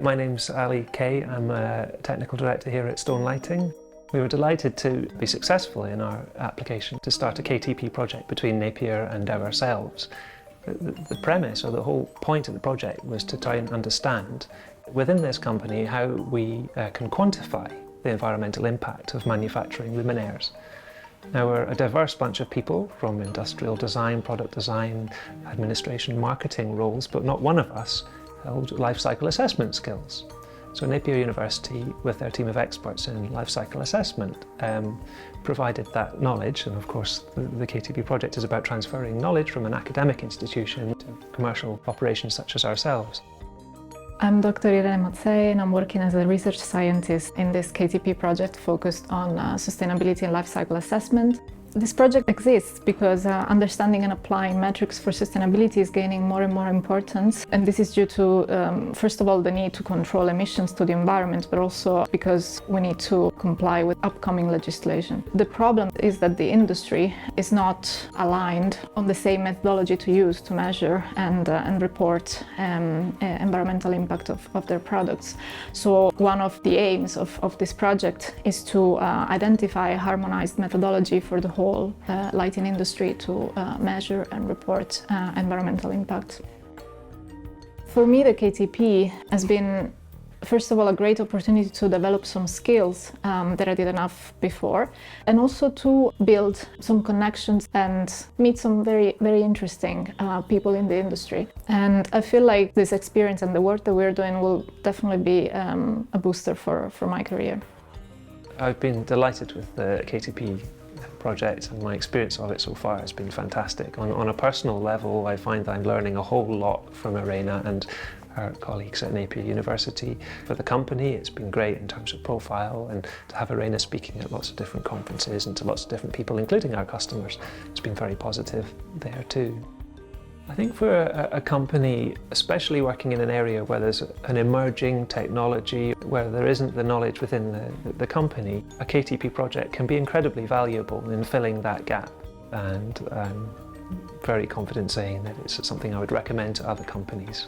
My name's Ali Kay. I'm a technical director here at Stoane Lighting. We were delighted to be successful in our application to start a KTP project between Napier and ourselves. The premise, or the whole point of the project, was to try and understand within this company how we can quantify the environmental impact of manufacturing luminaires. Now, we're a diverse bunch of people from industrial design, product design, administration, marketing roles, but not one of us held life cycle assessment skills. So Napier University, with their team of experts in life cycle assessment, provided that knowledge, and of course the KTP project is about transferring knowledge from an academic institution to commercial operations such as ourselves. I'm Dr. Irene Mazzei and I'm working as a research scientist in this KTP project focused on sustainability and life cycle assessment. This project exists because understanding and applying metrics for sustainability is gaining more and more importance, and this is due to, first of all, the need to control emissions to the environment, but also because we need to comply with upcoming legislation. The problem is that the industry is not aligned on the same methodology to use to measure and report environmental impact of their products. So one of the aims of this project is to identify a harmonized methodology for the whole lighting industry to measure and report environmental impact. For me, the KTP has been, first of all, a great opportunity to develop some skills that I didn't have before, and also to build some connections and meet some very, very interesting people in the industry. And I feel like this experience and the work that we're doing will definitely be a booster for my career. I've been delighted with the KTP project, and my experience of it so far has been fantastic. On a personal level, I find that I'm learning a whole lot from Irene and her colleagues at Napier University. For the company, it's been great in terms of profile, and to have Irene speaking at lots of different conferences and to lots of different people, including our customers, it's been very positive there too. I think for a company, especially working in an area where there's an emerging technology, where there isn't the knowledge within the company, a KTP project can be incredibly valuable in filling that gap. And I'm very confident saying that it's something I would recommend to other companies.